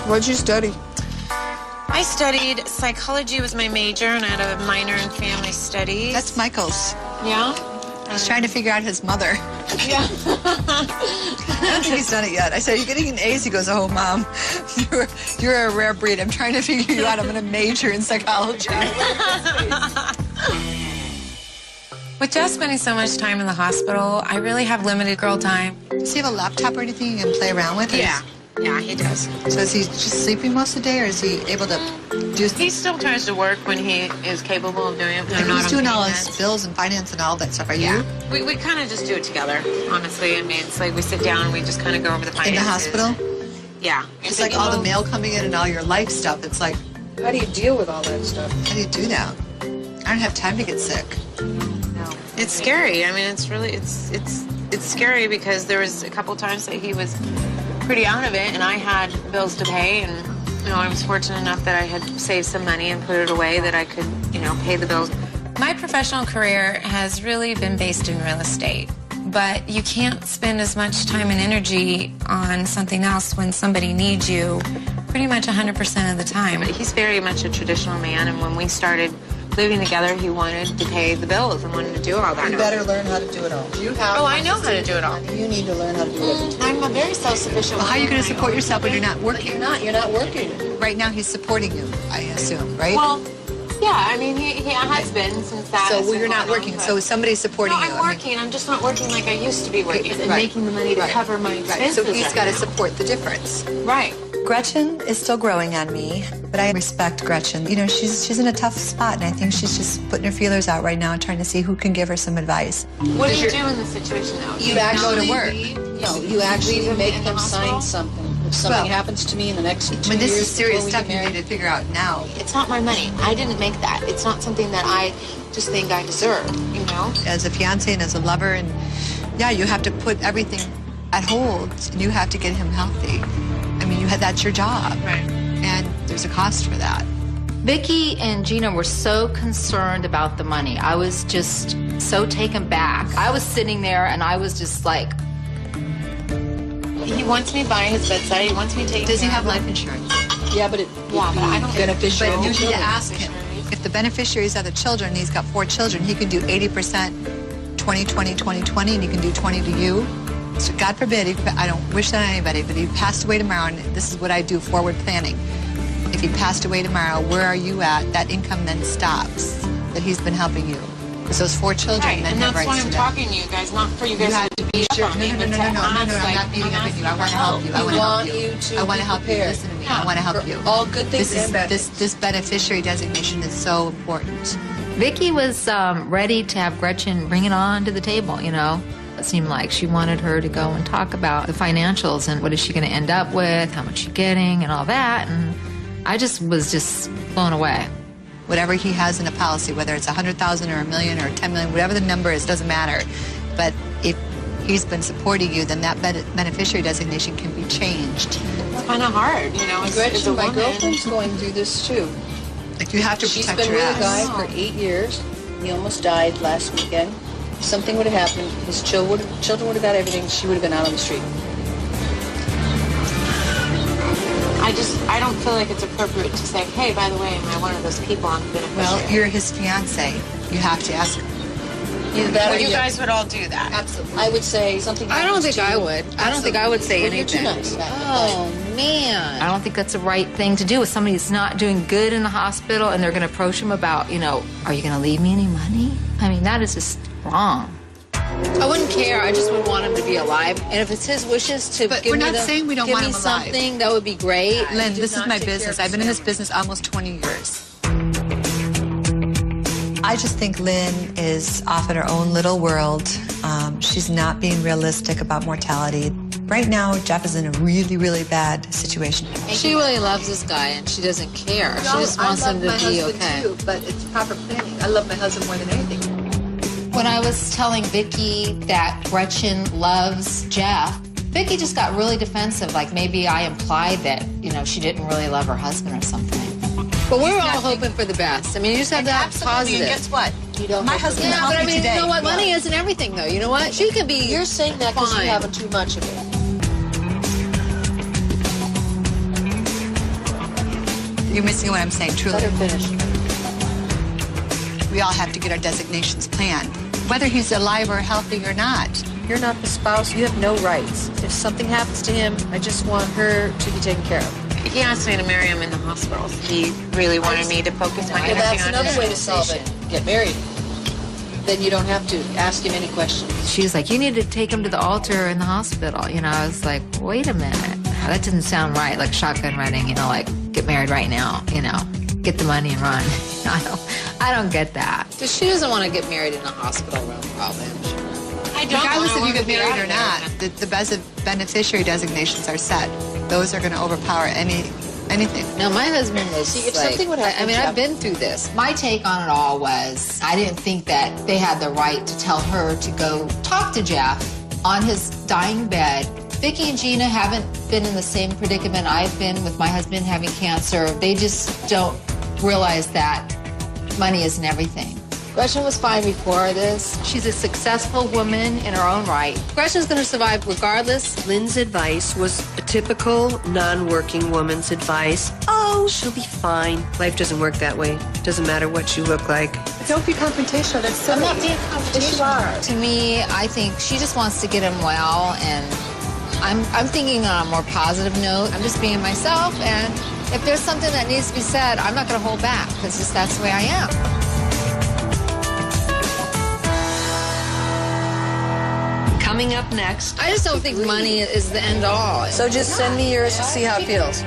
What'd you study? I studied psychology was my major, and I had a minor in family studies. That's Michael's. Yeah? He's trying to figure out his mother. Yeah. I don't think he's done it yet. I said, "Are you getting an A's?" He goes, "Oh, Mom, you're a rare breed. I'm trying to figure you out. I'm going to major in psychology." With Jeff spending so much time in the hospital, I really have limited girl time. Does he have a laptop or anything you can play around with? Yeah. Yeah, he does. So is he just sleeping most of the day, or is he able to do... He still tries to work when he is capable of doing it. Who's doing all his bills and finance and all that stuff? Are you? We kind of just do it together, honestly. I mean, it's like we sit down and we just kind of go over the finances. In the hospital? Yeah. It's like all the mail coming in and all your life stuff. It's like... How do you deal with all that stuff? How do you do that? I don't have time to get sick. No. It's scary. I mean, it's really... It's scary because there was a couple times that he was pretty out of it, and I had bills to pay, and you know, I was fortunate enough that I had saved some money and put it away that I could, you know, pay the bills. My professional career has really been based in real estate, but you can't spend as much time and energy on something else when somebody needs you pretty much 100% of the time. He's very much a traditional man, and when we started living together, he wanted to pay the bills and wanted to do all that. You better learn how to do it all. You have. Oh, I know how to do it all. You need to learn how to do it. I'm a very self-sufficient. Well, how are you going to support yourself when you're not working? You're not working. Right now, he's supporting you, I assume, right? Well, yeah, I mean, he has been since that. So you're not working, so somebody's supporting you. No, I'm working. I'm just not working like I used to be working and Right. making the money to cover my expenses. So he's got to support the difference. Right. Gretchen is still growing on me, but I respect Gretchen. You know, she's in a tough spot, and I think she's just putting her feelers out right now and trying to see who can give her some advice. What do you do in this situation, though? You actually go to work. No, you actually make them sign something. If something happens to me in the next 2 years... When this is serious before we stuff, get you married, need to figure out now. It's not my money. I didn't make that. It's not something that I just think I deserve, you know? As a fiance and as a lover, and yeah, you have to put everything at hold, and you have to get him healthy. I mean, that's your job. Right. And there's a cost for that. Vicki and Jeana were so concerned about the money. I was just so taken back. I was sitting there and I was just like... He wants me by his bedside. He wants me taking Does he care have of life him. insurance? Yeah, but I don't beneficiary. But you need to ask him. If the beneficiaries are the children, he's got 4 children, he can do 80% 20-20, 20-20, and he can do 20 to you. So God forbid, I don't wish that on anybody, but if he passed away tomorrow, and this is what I do, forward planning. If he passed away tomorrow, where are you at? That income then stops, that he's been helping you. Because those 4 children Right, then and have that's rights why I'm to talking to you guys, not for you guys to beat Sure. up on me. No, I'm not beating up on you. I want to help you. I want to help you. I want to help you. Listen to me. I want to help you. All good things and bad. This beneficiary designation is so important. Vicki was ready to have Gretchen bring it on to the table, you know. It seemed like she wanted her to go and talk about the financials and what is she going to end up with, how much she's getting, and all that. And I was just blown away. Whatever he has in a policy, whether it's 100,000 or $1 million or 10 million, whatever the number is, doesn't matter. But if he's been supporting you, then that beneficiary designation can be changed. It's kind of hard, you know. As a Gretchen, my woman. girlfriend's going through this too. Like you have to She's protect been your with a ass. guy for 8 years. He almost died last weekend. If something would have happened, his children would have got everything. She would have been out on the street. I don't feel like it's appropriate to say, hey, by the way, am I one of those people I'm beneficiary? Well, you're his fiance. You have to ask him. Well, you guys would all do that. Absolutely. I would say something. I don't think I would. I don't think I would say Well, you're anything. too nice. Oh, man. I don't think that's the right thing to do with somebody who's not doing good in the hospital and they're going to approach him about, you know, are you going to leave me any money? I mean, that is just wrong. I wouldn't care. I just would want him to be alive. And if it's his wishes to But give we're me not saying we don't want him alive. something, that would be great. Lynn, this is my business. I've been in this business almost 20 years. I just think Lynn is off in her own little world. She's not being realistic about mortality. Right now, Jeff is in a really, really bad situation. She really loves this guy, and she doesn't care. She just wants him to be okay. Too, but it's proper planning. I love my husband more than anything. When I was telling Vicki that Gretchen loves Jeff, Vicki just got really defensive, like maybe I implied that, you know, she didn't really love her husband or something. But we're all hoping for the best. I mean, you just have that positive. And guess what? You don't. My husband Yeah, helped but I me mean, today. you know what? Money isn't everything, though. You know what? She could be. You're saying that because you're fine. having too much of it. You're missing what I'm saying, truly. Let her finish. We all have to get our designations planned, whether he's alive or healthy or not. You're not the spouse. You have no rights. If something happens to him, I just want her to be taken care of. He asked me to marry him in the hospital. He really wanted me to focus my Well, energy that's on another his way to solve it. Get married. Then you don't have to ask him any questions. She was like, you need to take him to the altar in the hospital. You know, I was like, wait a minute. That didn't sound right, like shotgun wedding, you know, like get married right now, you know, get the money and run. I don't get that. So she doesn't want to get married in a hospital room, probably. I don't Regardless want if you to get be married out or of not, there. the beneficiary designations are set. Those are going to overpower anything. No, my husband was See, if like, something would happen I mean, to I've been through this. My take on it all was I didn't think that they had the right to tell her to go talk to Jeff on his dying bed. Vicki and Jeana haven't been in the same predicament I've been with my husband having cancer. They just don't realize that money isn't everything. Gretchen was fine before this. She's a successful woman in her own right. Gretchen's going to survive regardless. Lynn's advice was a typical non-working woman's advice. Oh, she'll be fine. Life doesn't work that way. Doesn't matter what you look like. Don't be confrontational. That's silly. I'm not being confrontational. To me, I think she just wants to get him well, and I'm thinking on a more positive note. I'm just being myself, and if there's something that needs to be said, I'm not going to hold back, because just that's the way I am. Coming up next. I just don't think money is the end all. So just send me yours and see how it feels.